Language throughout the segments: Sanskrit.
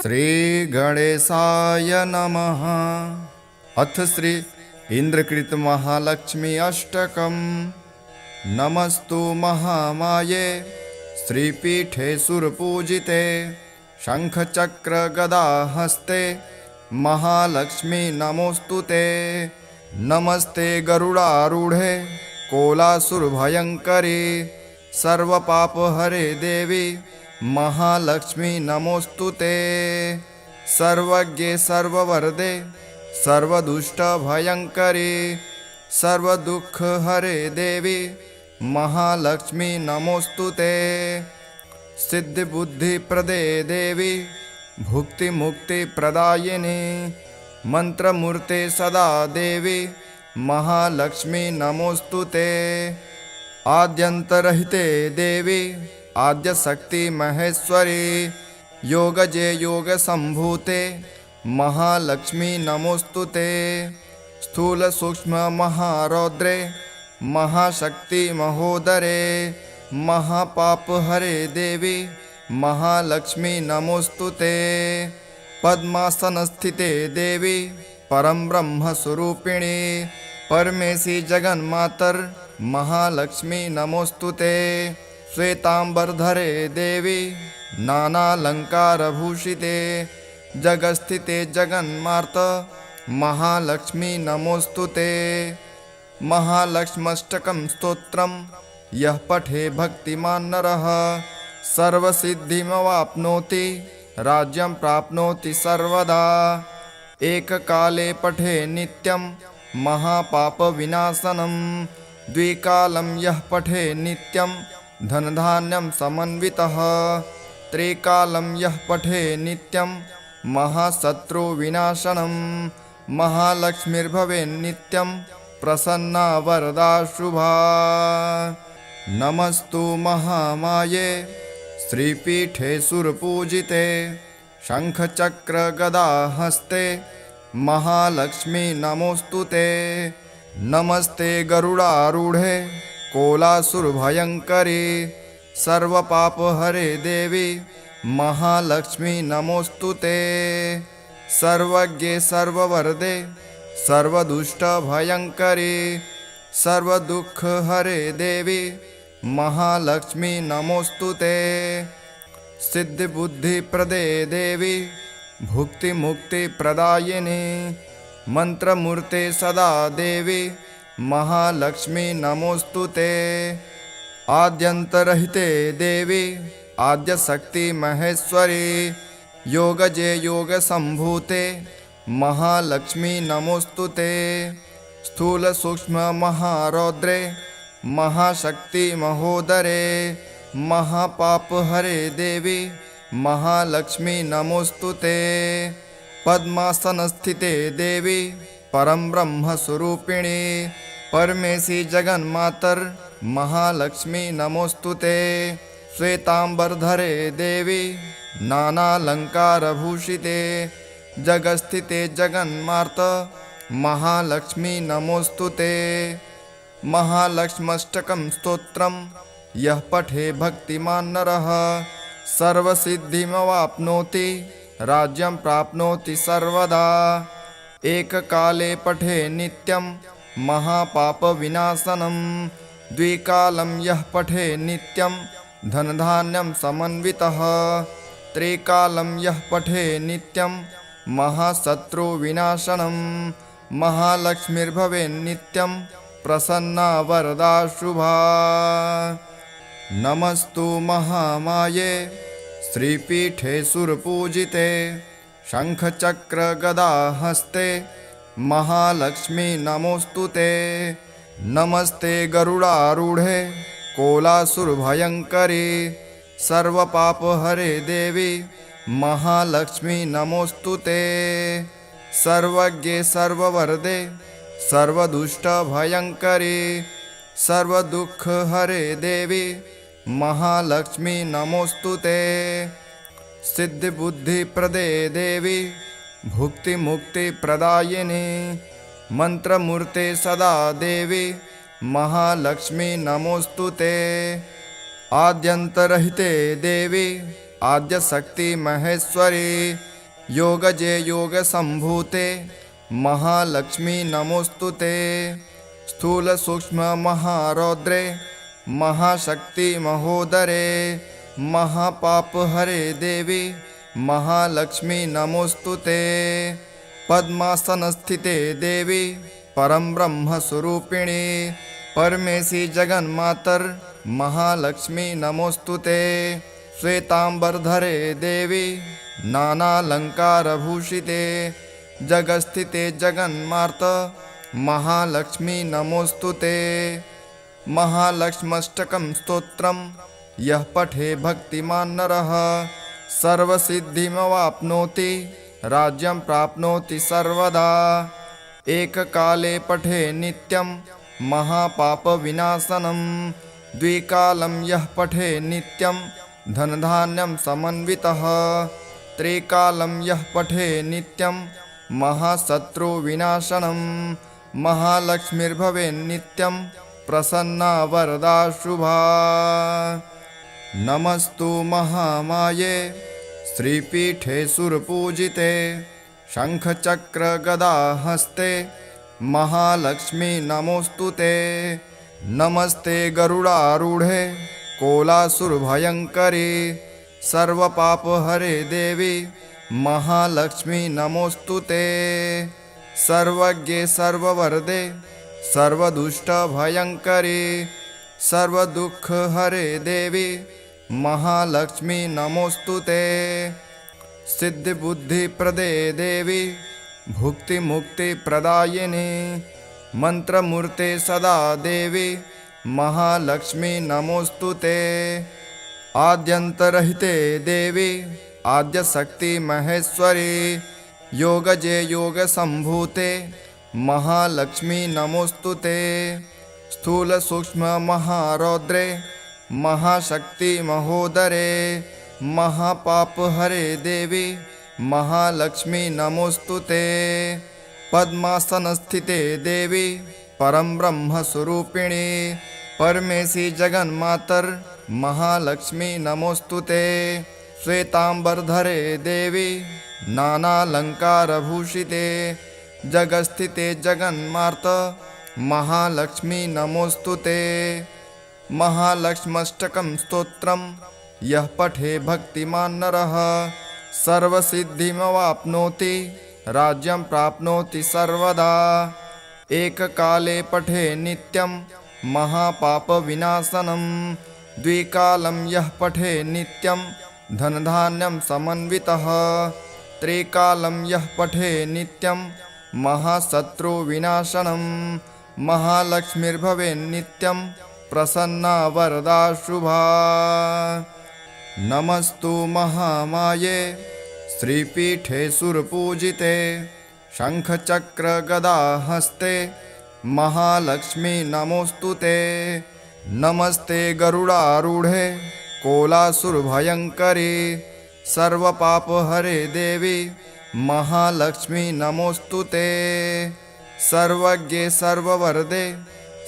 श्री गणेशाय नमः। अथ श्री इंद्रकृत महालक्ष्मी अष्टकम्। नमस्तु महामाये श्रीपीठे सुरपूजिते शंखचक्र गदा हस्ते महालक्ष्मी नमोस्तुते। नमस्ते गरुडारूढ़े कोलासुरभयंकरी सर्वपापहरे देवी महालक्ष्मी नमोस्तुते। सर्वज्ञे सर्ववरदे सर्वदुष्टभयंकरी सर्वदुःखहरे देवी महालक्ष्मी नमोस्तुते। सिद्धिबुद्धिप्रदे देवी भुक्तिमुक्तिप्रदायिनी मंत्रमूर्ते सदा देवी महालक्ष्मी नमोस्तुते। आद्यंतरहिते देवी आद्यशक्ति महेश्वरी योगजे योग संभूते महालक्ष्मी नमोस्तुते। स्थूल सूक्ष्म महारौद्रे महाशक्ति महोदरे महापाप हरे देवी महालक्ष्मी नमोस्तुते। पद्मासन स्थिते देवी परम ब्रह्म स्वरूपिणी परमेशी जगन्मातर महालक्ष्मी नमोस्तुते। श्वेतांबरधरे देवी नानालंकारभूषिते जगस्थिते जगन्मार्त महालक्ष्मी नमोस्तुते। महालक्ष्म्यष्टकं स्तोत्रम् यः पठे भक्तिमान् नरः सर्वसिद्धिमवाप्नोति राज्यं प्राप्नोति सर्वदा। एककाले पठे नित्यं महापापविनाशनं द्विकालं यः पठे नित्यं धनधान्यं समन्वितः। त्रिकालं यः पठे नित्यं महाशत्रुविनाशनं महालक्ष्मीर्भवेन्नित्यं प्रसन्ना वरदा शुभा। नमस्तु महामाये श्रीपीठे सुरपूजिते शंखचक्र गदा हस्ते महालक्ष्मी नमोस्तुते। नमस्ते गरुडारूढ़े कोलासुरभयंकरी सर्वपापहरे देवी महालक्ष्मी नमोस्तुते। सर्वज्ञे सर्ववरदे सर्वदुष्टभयंकरी सर्वदुःखहरे देवी महालक्ष्मी नमोस्तुते। सिद्धिबुद्धिप्रदे देवी भुक्तिमुक्तिप्रदायिनी मंत्रमूर्ते सदा देवी महालक्ष्मी नमोस्तुते। आद्यंतरहिते देवी आद्यशक्ति महेश्वरी योगजे योग संभूते महालक्ष्मी नमोस्तुते। स्थूल सूक्ष्म महारौद्रे महाशक्ति महोदरे महापाप हरे देवी महालक्ष्मी नमोस्तुते। पद्मासन स्थिते देवी परम ब्रह्म स्वरूपिणी परमेशी जगन्मातर महालक्ष्मी नमोस्तुते। श्वेतांबरधरे देवी नानालंकारभूषिते जगस्थिते जगन्मार्त महालक्ष्मी नमोस्तुते। महालक्ष्म्यष्टकं स्तोत्रम् यः पठे भक्तिमान् नरः सर्वसिद्धिमवाप्नोति राज्यं प्राप्नोति सर्वदा। एककाले पठे नित्यं महापापविनाशनं द्विकालं यः पठे नित्यं धनधान्यं समन्वितः। त्रिकालं यः पठे नित्यं महाशत्रुविनाशनं महालक्ष्मीर्भवेन्नित्यं प्रसन्ना वरदा शुभा। नमस्तु महामाये श्रीपीठे सुरपूजिते शंखचक्र गदा हस्ते महालक्ष्मी नमोस्तुते। नमस्ते गरुडारूढ़े कोलासुरभयंकरी सर्वपापहरे देवी महालक्ष्मी नमोस्तुते। सर्वज्ञे सर्ववरदे सर्वदुष्टभयंकरी सर्वदुःखहरे देवी महालक्ष्मी नमोस्तुते। सिद्धिबुद्धिप्रदे देवी भुक्तिमुक्तिप्रदायिनी मंत्रमूर्ते सदा देवी महालक्ष्मी नमोस्तुते। आद्यंतरहिते देवी आद्यशक्ति महेश्वरी योगजे योगसम्भूते महालक्ष्मी नमोस्तुते। स्थूलसूक्ष्ममहारौद्रे महाशक्ति महोदरे महापापहरे देवी महालक्ष्मी नमोस्तुते। पद्मासनस्थिते देवी परम ब्रह्मस्वरूपिणी परमेशी जगन्मातर महालक्ष्मी नमोस्तुते। श्वेतांबरधरे देवी नानालंकारभूषिते जगस्थिते जगन्मार्त महालक्ष्मी नमोस्तुते। महालक्ष्म्यष्टकं स्तोत्रं यः पठे भक्तिमान् नरः सर्वसिद्धिमवाप्नोति राज्यं प्राप्नोति सर्वदा। एककाले पठे नित्यं महापापविनाशनं द्विकालं यः पठे नित्यं धनधान्यं समन्वितः। त्रिकालं यः पठे नित्यं महाशत्रुविनाशनं महालक्ष्मीर्भवेन्नित्यं प्रसन्ना वरदा शुभा। नमस्तु महामाये श्रीपीठे सुरपूजिते शङ्खचक्रगदाहस्ते महालक्ष्मी नमोस्तुते। नमस्ते गरुडारूढे कोलासुरभयङ्करी सर्वपापहरे देवी महालक्ष्मी नमोस्तुते। सर्वज्ञे सर्ववरदे सर्वदुष्टभयङ्करी सर्वदुःखहरे देवी महालक्ष्मी नमोस्तुते। सिद्धिबुद्धिप्रदे देवी भुक्तिमुक्तिप्रदायिनी मंत्रमूर्ते सदा देवी महालक्ष्मी नमोस्तुते। आद्यन्तरहिते देवी आद्यशक्ति महेश्वरी योगजे योगसम्भूते महालक्ष्मी नमोस्तुते। स्थूलसूक्ष्ममहारौद्रे महाशक्ति महोदरे महापापहरे देवी महालक्ष्मी नमोस्तुते। पद्मासनस्थिते देवी परम ब्रह्मस्वरूपिणी परमेशी जगन्मातर महालक्ष्मी नमोस्तुते। श्वेतांबरधरे देवी नानालंकारभूषिते जगस्थिते जगन्मार्त महालक्ष्मी नमोस्तुते। महालक्ष्म्यष्टकं स्तोत्रं यः पठे भक्तिमान् नरः सर्वसिद्धिमवाप्नोति राज्यं प्राप्नोति सर्वदा। एककाले पठे नित्यं महापापविनाशनं द्विकालं यः पठे नित्यं धनधान्यं समन्वितः। त्रिकालं यः पठे नित्यं महाशत्रुविनाशनं महालक्ष्मीर्भवेन्नित्यं प्रसन्ना वरदा शुभा। नमस्तु महामाये श्रीपीठे सुरपूजिते शङ्खचक्रगदाहस्ते महालक्ष्मी नमोस्तुते। नमस्ते गरुडारूढे कोलासुरभयङ्करी सर्वपापहरे देवी महालक्ष्मी नमोस्तुते। सर्वज्ञे सर्ववरदे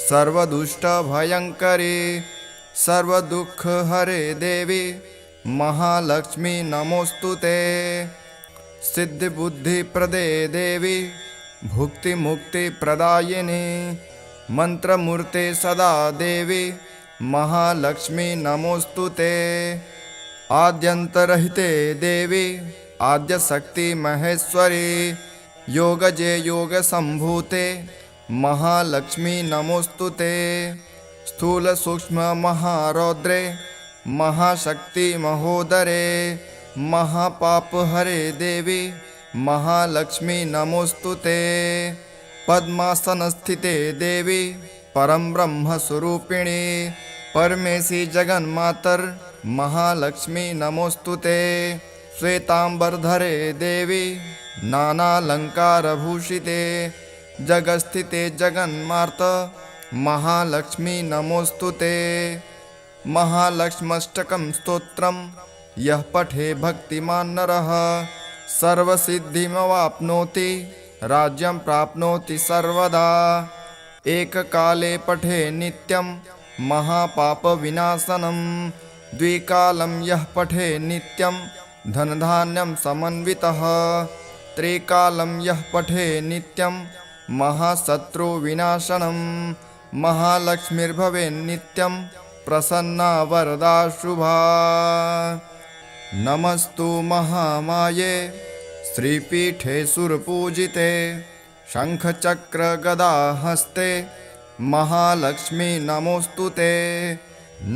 सर्वदुष्टभयङ्करी सर्वदुःखहरे देवी महालक्ष्मी नमोस्तुते। सिद्धिबुद्धिप्रदे देवी भुक्तिमुक्तिप्रदायिनी मंत्रमूर्ते सदा देवी महालक्ष्मी नमोस्तुते। आद्यन्तरहिते देवी आद्यशक्ति महेश्वरी योगजे योगसम्भूते महालक्ष्मी नमोस्तुते। स्थूलसूक्ष्ममहारौद्रे महाशक्ति महोदरे महापापहरे देवी महालक्ष्मी नमोस्तुते। पद्मासनस्थिते देवी परम ब्रह्मस्वरूपिणी परमेशी जगन्मातर महालक्ष्मी नमोस्तुते। श्वेतांबरधरे देवी नानालंकारभूषिते जगस्थिते जगन्मार्त महालक्ष्मी नमोस्तुते। महालक्ष्म्यष्टकं स्तोत्रं यः पठे भक्तिमान् नरः सर्वसिद्धिमवाप्नोति राज्यं प्राप्नोति सर्वदा। एककाले पठे नित्यं महापापविनाशनं द्विकालं यः पठे नित्यं धनधान्यं समन्वितः त्रिकालं यः पठे नित्यं महाशत्रुविनाशनं महालक्ष्मीर्भवेन्नित्यं प्रसन्ना वरदा शुभा। नमस्तु महामाये श्रीपीठे सुरपूजिते शङ्खचक्रगदाहस्ते महालक्ष्मी नमोऽस्तुते।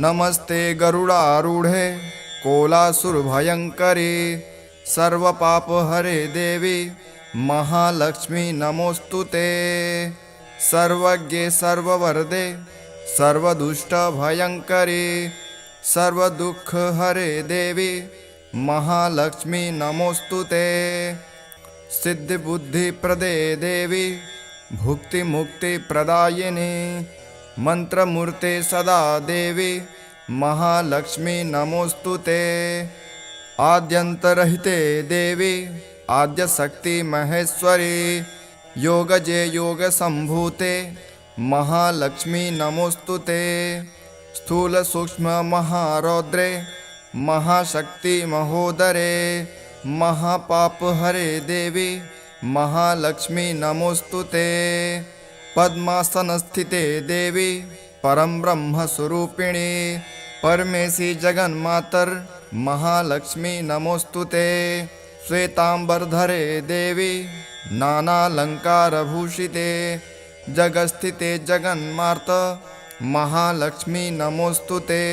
नमस्ते गरुडारूढे कोलासुरभयङ्करी सर्वपापहरे देवी महालक्ष्मी नमोऽस्तुते। सर्वज्ञे सर्ववरदे सर्वदुष्टभयङ्करी सर्वदुःखहरे देवी महालक्ष्मी नमोऽस्तुते। सिद्धिबुद्धिप्रदे देवी भुक्तिमुक्तिप्रदायिनी मंत्रमूर्ते सदा देवी महालक्ष्मी नमोऽस्तुते। आद्यन्तरहिते देवी आद्यशक्ति महेश्वरी योगजे योगसम्भूते महालक्ष्मी नमोऽस्तुते। स्थूल सूक्ष्म महारौद्रे महाशक्ति महोदरे महापापहरे देवी महालक्ष्मी नमोऽस्तुते। पद्मासनस्थिते देवी परम ब्रह्म स्वरूपिणी परमेशी जगन्मातर महालक्ष्मी नमोऽस्तुते। श्वेतांबरधरे देवी नानालंकारभूषिते जगस्थिते जगन्मार्त महालक्ष्मी नमोऽस्तुते।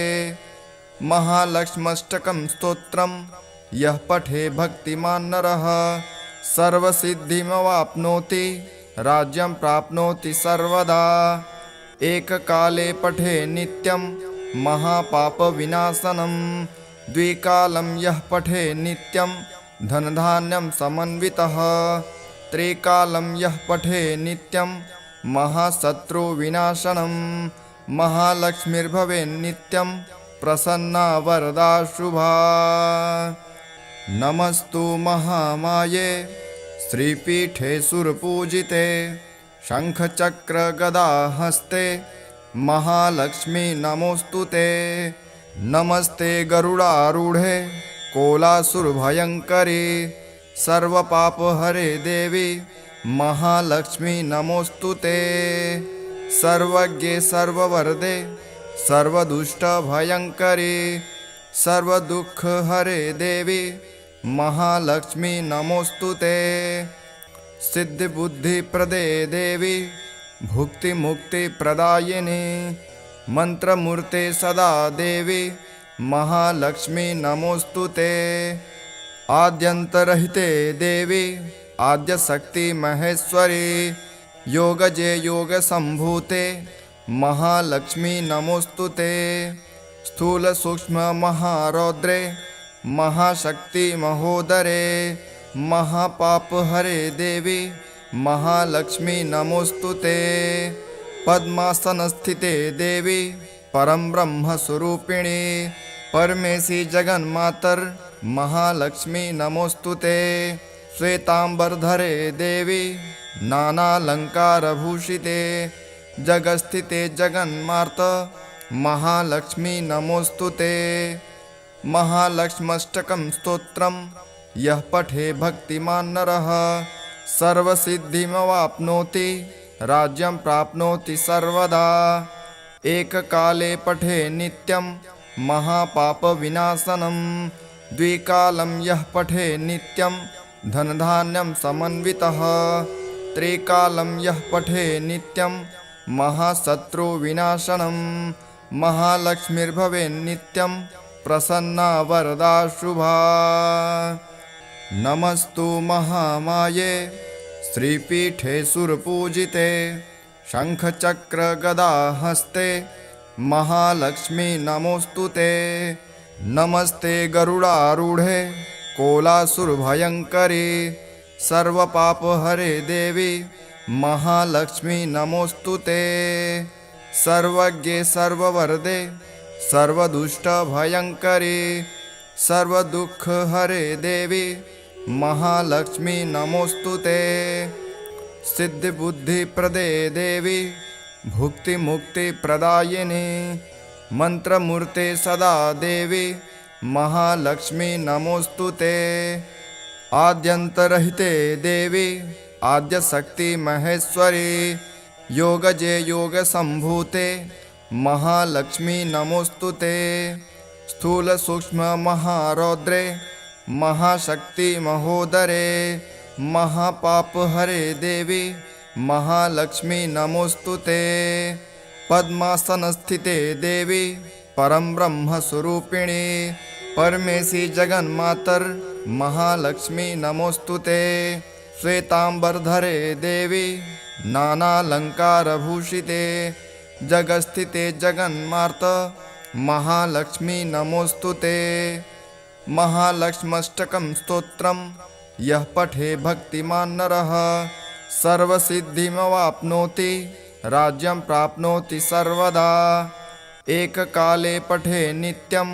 महालक्ष्म्यष्टकं स्तोत्रं यः पठे भक्तिमान् नरः सर्वसिद्धिमवाप्नोति राज्यं प्राप्नोति सर्वदा। एककाले पठे नित्यं महापापविनाशनं द्विकालं यः पठे नित्यं धनधान्यं समन्वितः त्रिकालं यः पठे नित्यं महाशत्रुविनाशनं महालक्ष्मीर्भवेन्नित्यं प्रसन्ना वरदा शुभा। नमस्तु महामाये श्रीपीठे सुरपूजिते शङ्खचक्रगदाहस्ते महालक्ष्मी नमोऽस्तुते। नमस्ते गरुडारूढे कोलासुरभयङ्करी सर्वपापहरे देवी महालक्ष्मी नमोऽस्तुते। सर्वज्ञे सर्ववरदे सर्वदुष्टभयङ्करी सर्वदुःखहरे देवी महालक्ष्मी नमोऽस्तुते। सिद्धिबुद्धिप्रदे देवी भुक्तिमुक्तिप्रदायिनी मंत्रमूर्ते सदा देवी महालक्ष्मी नमोऽस्तुते। आद्यन्तरहिते देवी आद्यशक्ति महेश्वरी योगजे योगसम्भूते महालक्ष्मी नमोऽस्तुते। स्थूल सूक्ष्म महारौद्रे महाशक्ति महोदरे महापापहरे देवी महालक्ष्मी नमोऽस्तुते। पद्मासनस्थिते देवी परम ब्रह्म स्वरूपिणी परमेशी जगन्मातर महालक्ष्मी नमोऽस्तुते। श्वेतांबरधरे देवी नानालंकारभूषिते जगस्थिते जगन्मार्त महालक्ष्मी नमोऽस्तुते। महालक्ष्म्यष्टकं स्तोत्रं यः पठे भक्तिमान् नरः सर्वसिद्धिमवाप्नोति राज्यं प्राप्नोति सर्वदा। एककाले पठे नित्यं महापापविनाशनं द्विकालं यः पठे नित्यं धनधान्यं समन्वितः त्रिकालं यः पठे नित्यं महाशत्रुविनाशनं महालक्ष्मीर्भवेन्नित्यं प्रसन्ना वरदा शुभा। नमस्तु महामाये श्रीपीठे सुरपूजिते शङ्खचक्रगदाहस्ते महालक्ष्मी नमोऽस्तुते। नमस्ते गरुडारूढे कोलासुरभयङ्करी सर्वपापहरे देवी महालक्ष्मी नमोऽस्तुते। सर्वज्ञे सर्ववरदे सर्वदुष्टभयङ्करी सर्वदुःखहरे देवी महालक्ष्मी नमोऽस्तुते। सिद्धिबुद्धिप्रदे देवी भुक्तिमुक्तिप्रदायिनी मंत्रमूर्ते सदा देवी महालक्ष्मी नमोऽस्तु ते। आद्यन्तरहिते देवी आद्यशक्ति महेश्वरी योगजे योगसम्भूते महालक्ष्मी नमोऽस्तु ते। स्थूल सूक्ष्म महारौद्रे महाशक्ति महोदरे महापापहरे देवी महालक्ष्मी नमोऽस्तु ते। पद्मासनस्थिते देवी परं ब्रह्मस्वरूपिणी परमेशी जगन्मातर महालक्ष्मी नमोऽस्तु ते। श्वेतांबरधरे देवी नानालंकारभूषिते जगस्थिते जगन्मार्त महालक्ष्मी नमोऽस्तु ते। महालक्ष्म्यष्टकं स्तोत्रं यः पठे भक्तिमान् नरः सर्वसिद्धिमवाप्नोति राज्यं प्राप्नोति सर्वदा। एककाले पठे नित्यं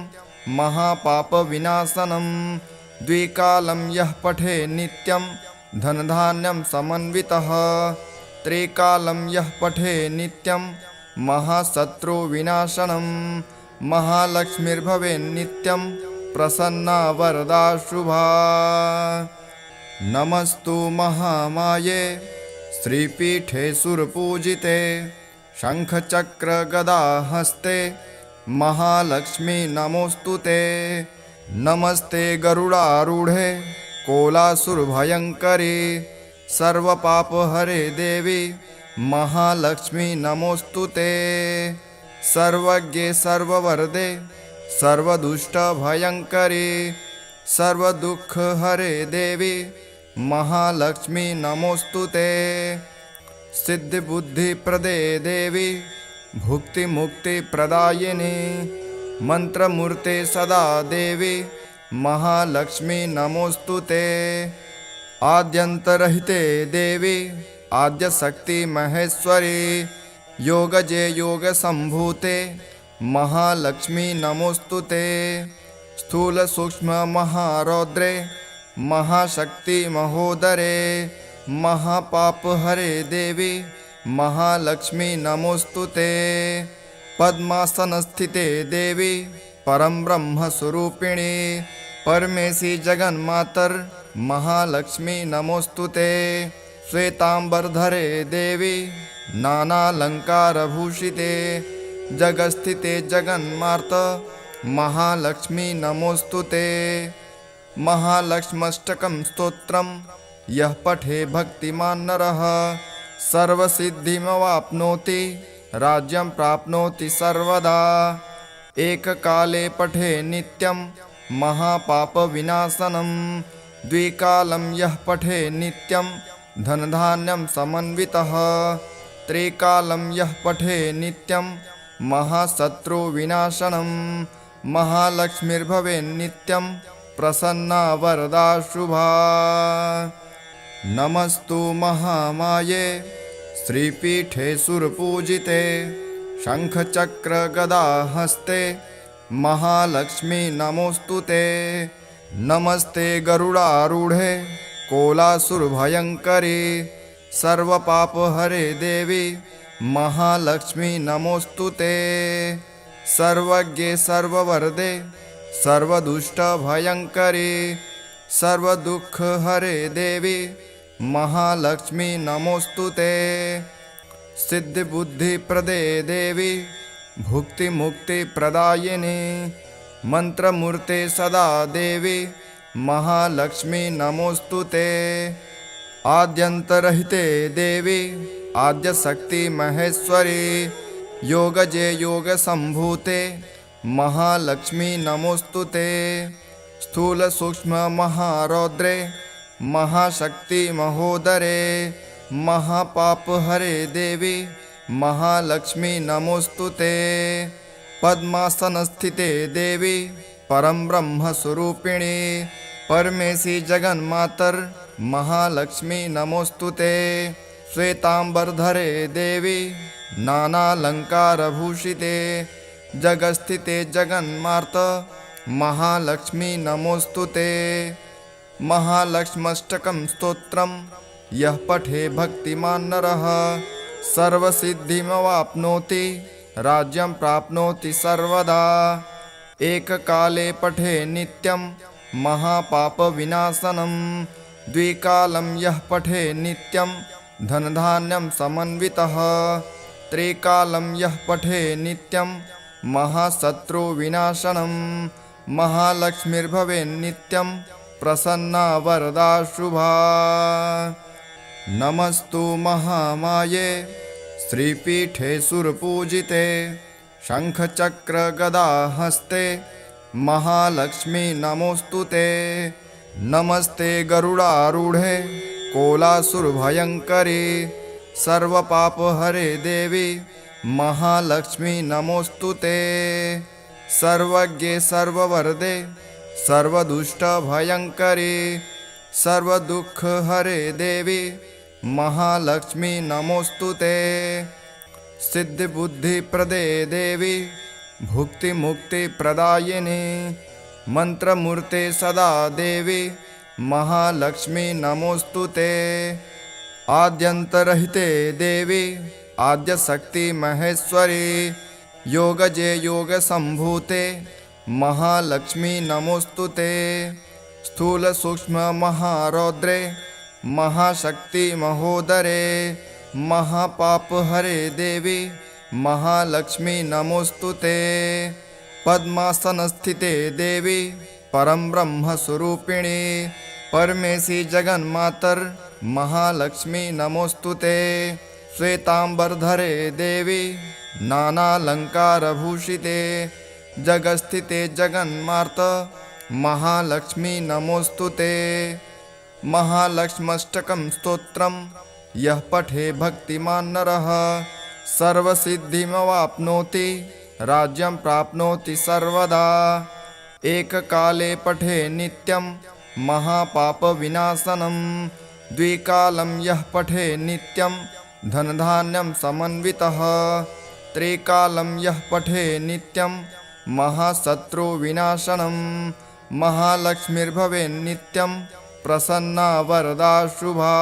महापापविनाशनं द्विकालं यः पठे नित्यं धनधान्यं समन्वितः। त्रिकालं यः पठे नित्यं महाशत्रुविनाशनं महालक्ष्मीर्भवेन्नित्यं प्रसन्ना वरदा शुभा। नमस्तु महामाये श्रीपीठे सुरपूजिते शङ्खचक्रगदाहस्ते महालक्ष्मी नमोऽस्तु ते। नमस्ते गरुडारूढे कोलासुरभयङ्करी सर्वपापहरे देवी महालक्ष्मी नमोऽस्तु ते। सर्वज्ञे सर्ववरदे सर्वदुष्टभयङ्करी सर्वदुःखहरे देवी महालक्ष्मी नमोऽस्तु ते। सिद्धिबुद्धिप्रदे देवी भुक्तिमुक्तिप्रदायिनी मंत्रमूर्ते सदा देवी महालक्ष्मी नमोऽस्तु ते। आद्यन्तरहिते देवी आद्यशक्ति महेश्वरी योगजे योगसम्भूते महालक्ष्मी नमोऽस्तु ते। स्थूल सूक्ष्म महारौद्रे महाशक्ति महोदरे महापापहरे देवी महालक्ष्मी नमोऽस्तु ते। पद्मासनस्थिते देवी परं ब्रह्मस्वरूपिणी परमेशी जगन्मातर महालक्ष्मी नमोऽस्तु ते। श्वेतांबरधरे देवी नानालंकारभूषिते जगस्थिते जगन्मार्त महालक्ष्मी नमोऽस्तु ते। महालक्ष्म्यष्टकं स्तोत्रं यः पठे भक्तिमान् नरः सर्वसिद्धिमवाप्नोति राज्यं प्राप्नोति सर्वदा। एककाले पठे नित्यं महापापविनाशनं द्विकालं यः पठे नित्यं धनधान्यं समन्वितः। त्रिकालं यः पठे नित्यं महाशत्रुविनाशनं महालक्ष्मीर्भवेन्नित्यं प्रसन्ना वरदा शुभा। नमस्तु महामाये श्रीपीठे सुरपूजिते शङ्खचक्रगदाहस्ते महालक्ष्मी नमोऽस्तु ते। नमस्ते गरुडारूढे कोलासुरभयङ्करी सर्वपापहरे देवी महालक्ष्मी नमोऽस्तु ते। सर्वज्ञे सर्ववरदे सर्वदुष्टभयङ्करी सर्वदुःखहरे देवी महालक्ष्मी नमोऽस्तु ते। सिद्धिबुद्धिप्रदे देवी भुक्तिमुक्तिप्रदायिनी मंत्रमूर्ते सदा देवी महालक्ष्मी नमोऽस्तु ते। आद्यन्तरहिते देवी आद्यशक्ति महेश्वरी योगजे योगसम्भूते महालक्ष्मी नमोऽस्तु ते। स्थूल सूक्ष्म महारौद्रे महाशक्ति महोदरे महापापहरे देवी महालक्ष्मी नमोऽस्तु ते। पद्मासनस्थिते देवी परं ब्रह्मस्वरूपिणी परमेशी जगन्मातर महालक्ष्मी नमोऽस्तु ते। श्वेतांबरधरे देवी नानालंकारभूषिते जगस्थिते जगन्मार्त महालक्ष्मी नमोऽस्तु ते। महालक्ष्म्यष्टकं स्तोत्रं यः पठे भक्तिमान् नरः सर्वसिद्धिमवाप्नोति राज्यं प्राप्नोति सर्वदा। एककाले पठे नित्यं महापापविनाशनं द्विकालं यः पठे नित्यं धनधान्यं समन्वितः त्रिकालं यः पठे नित्यं महाशत्रुविनाशनं महालक्ष्मीर्भवेन्नित्यं प्रसन्ना वरदा शुभा। नमस्तु महामाये श्रीपीठे सुरपूजिते शङ्खचक्रगदाहस्ते महालक्ष्मी नमोऽस्तुते। नमस्ते गरुडारूढे कोलासुरभयङ्करी सर्वपापहरे देवी महालक्ष्मी नमोऽस्तुते। सर्वज्ञे सर्ववरदे सर्वदुष्टभयङ्करी सर्वदुःखहरे देवी महालक्ष्मी नमोऽस्तुते। सिद्धिबुद्धिप्रदे देवी भुक्तिमुक्तिप्रदायिनी मंत्रमूर्ते सदा देवी महालक्ष्मी नमोऽस्तुते। आद्यन्तरहिते देवी आद्यशक्ति महेश्वरी योगजे योगसम्भूते महालक्ष्मी नमोऽस्तुते। स्थूल सूक्ष्म महारौद्रे महाशक्ति महोदरे महापापहरे देवी महालक्ष्मी नमोऽस्तुते। पद्मासनस्थिते देवी परम ब्रह्मस्वरूपिणी परमेशी जगन्मातर महालक्ष्मी नमोऽस्तुते। श्वेतांबरधरे देवी नानालंकारभूषिते जगस्थिते जगन्मार्त महालक्ष्मी नमोऽस्तुते। महालक्ष्म्यष्टकं स्तोत्रं यः पठे भक्तिमान् नरः सर्वसिद्धिमवाप्नोति राज्यं प्राप्नोति सर्वदा। एककाले पठे नित्यं महापापविनाशनं द्विकालं यः पठे नित्यं धनधान्यं समन्वितः त्रिकालं यः पठे नित्यं महाशत्रुविनाशनं महालक्ष्मीर्भवेन्नित्यं प्रसन्ना वरदा शुभा।